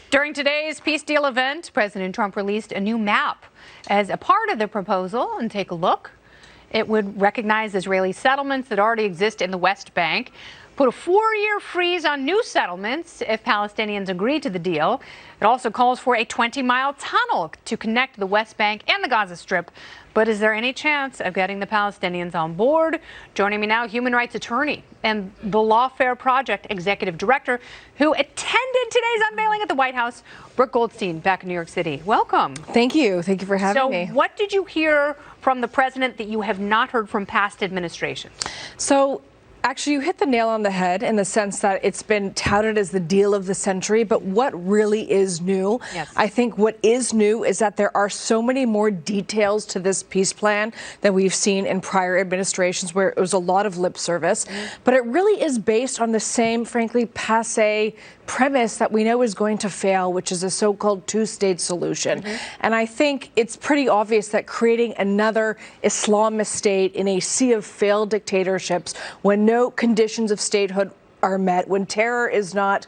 During today's peace deal event, President Trump released a new map as a part of the proposal. And take a look. It would recognize Israeli settlements that already exist in the West Bank, put a 4-year freeze on new settlements if Palestinians agree to the deal. It also calls for a 20-mile tunnel to connect the West Bank and the Gaza Strip. But is there any chance of getting the Palestinians on board? Joining me now, human rights attorney and the Lawfare Project executive director who attended today's unveiling at the White House, Brooke Goldstein, back in New York City. Welcome. Thank you. Thank you for having me. So what did you hear from the president that you have not heard from past administrations? So actually, you hit the nail on the head in the sense that it's been touted as the deal of the century, but what really is new? Yes. I think what is new is that there are so many more details to this peace plan than we've seen in prior administrations where it was a lot of lip service. But it really is based on the same, frankly, passé premise that we know is going to fail, which is a so-called two-state solution. And I think it's pretty obvious that creating another Islamist state in a sea of failed dictatorships when no conditions of statehood are met, when terror is not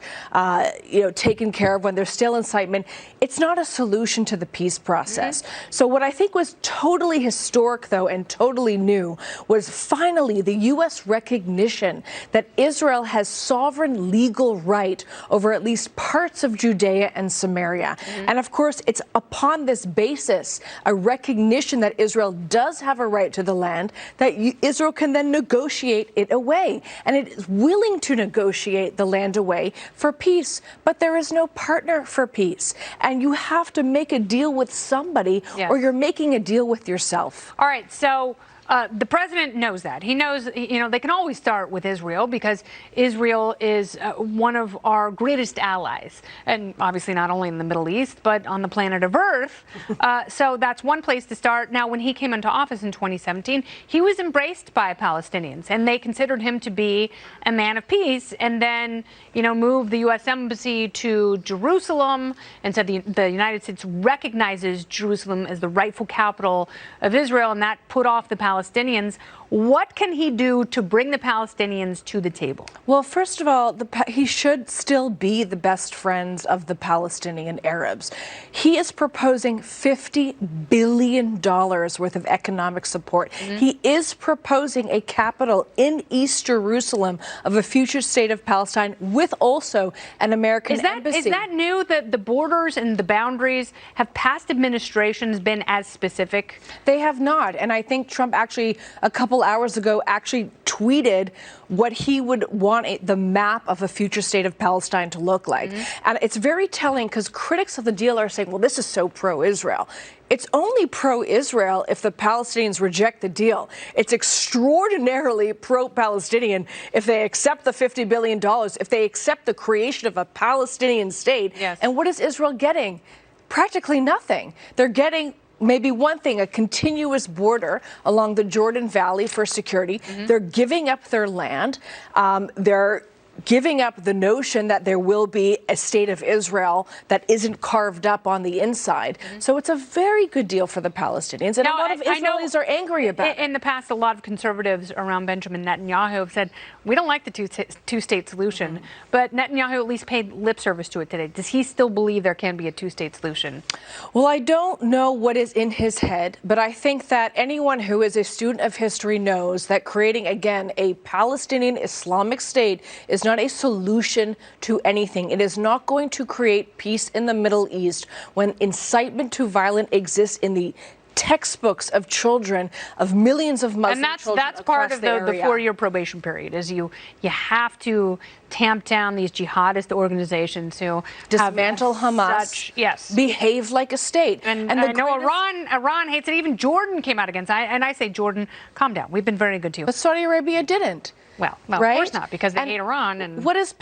taken care of, when there's still incitement, it's not a solution to the peace process. So what I think was totally historic, though, and totally new was finally the U.S. recognition that Israel has sovereign legal right over at least parts of Judea and Samaria. And of course, it's upon this basis, a recognition that Israel does have a right to the land, that Israel can then negotiate it away. And it is willing to negotiate the land away for peace, but there is no partner for peace. And you have to make a deal with somebody, or you're making a deal with yourself. All right, so the president knows that. He knows, they can always start with Israel because Israel is one of our greatest allies. And obviously not only in the Middle East, but on the planet of Earth. So that's one place to start. Now, when he came into office in 2017, he was embraced by Palestinians and they considered him to be a man of peace, and then, moved the U.S. Embassy to Jerusalem and said the United States recognizes Jerusalem as the rightful capital of Israel, and that put off the Palestinians. What can he do to bring the Palestinians to the table? Well, first of all, he should still be the best friends of the Palestinian Arabs. He is proposing $50 billion worth of economic support. He is proposing a capital in East Jerusalem of a future state of Palestine with also an American embassy. Is that new, that the borders and the boundaries, have past administrations been as specific? They have not. And I think Trump actually, a couple hours ago, actually tweeted what he would want the map of a future state of Palestine to look like. And it's very telling because critics of the deal are saying, well, this is so pro-Israel. It's only pro-Israel if the Palestinians reject the deal. It's extraordinarily pro-Palestinian if they accept the $50 billion, if they accept the creation of a Palestinian state. And what is Israel getting? Practically nothing. They're getting maybe one thing, a continuous border along the Jordan Valley for security. They're giving up their land. They're giving up the notion that there will be a state of Israel that isn't carved up on the inside. So it's a very good deal for the Palestinians. And now, a lot of Israelis are angry about it. In the past, a lot of conservatives around Benjamin Netanyahu have said, we don't like the two-state solution. But Netanyahu at least paid lip service to it today. Does he still believe there can be a two-state solution? Well, I don't know what is in his head, but I think that anyone who is a student of history knows that creating, again, a Palestinian Islamic state is not a solution to anything. It is not going to create peace in the Middle East when incitement to violence exists in the textbooks of children, of millions of Muslim children. And that's part of the 4-year probation period, is you have to tamp down these jihadist organizations who dismantle Hamas, behave like a state. And I know Iran hates it. Even Jordan came out against it. And I say, Jordan, calm down. We've been very good to you. But Saudi Arabia didn't. Well, right? Of course not, because they hate Iran. And what is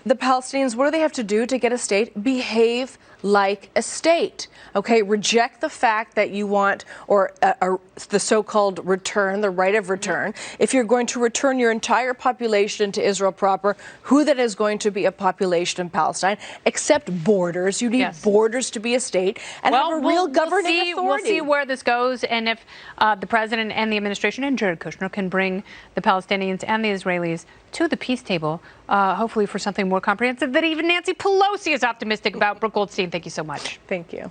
the Palestinians, what do they have to do to get a state? Behave like a state. Okay, reject the fact that you want, or the so-called return, the right of return. If you're going to return your entire population to Israel proper, who then is going to be a population in Palestine? Accept borders. You need borders to be a state and have a real governing authority. We'll see where this goes, and if the president and the administration and Jared Kushner can bring the Palestinians and the Israelis to the peace table. hopefully for something more comprehensive that even Nancy Pelosi is optimistic about. Brooke Goldstein, thank you so much. Thank you.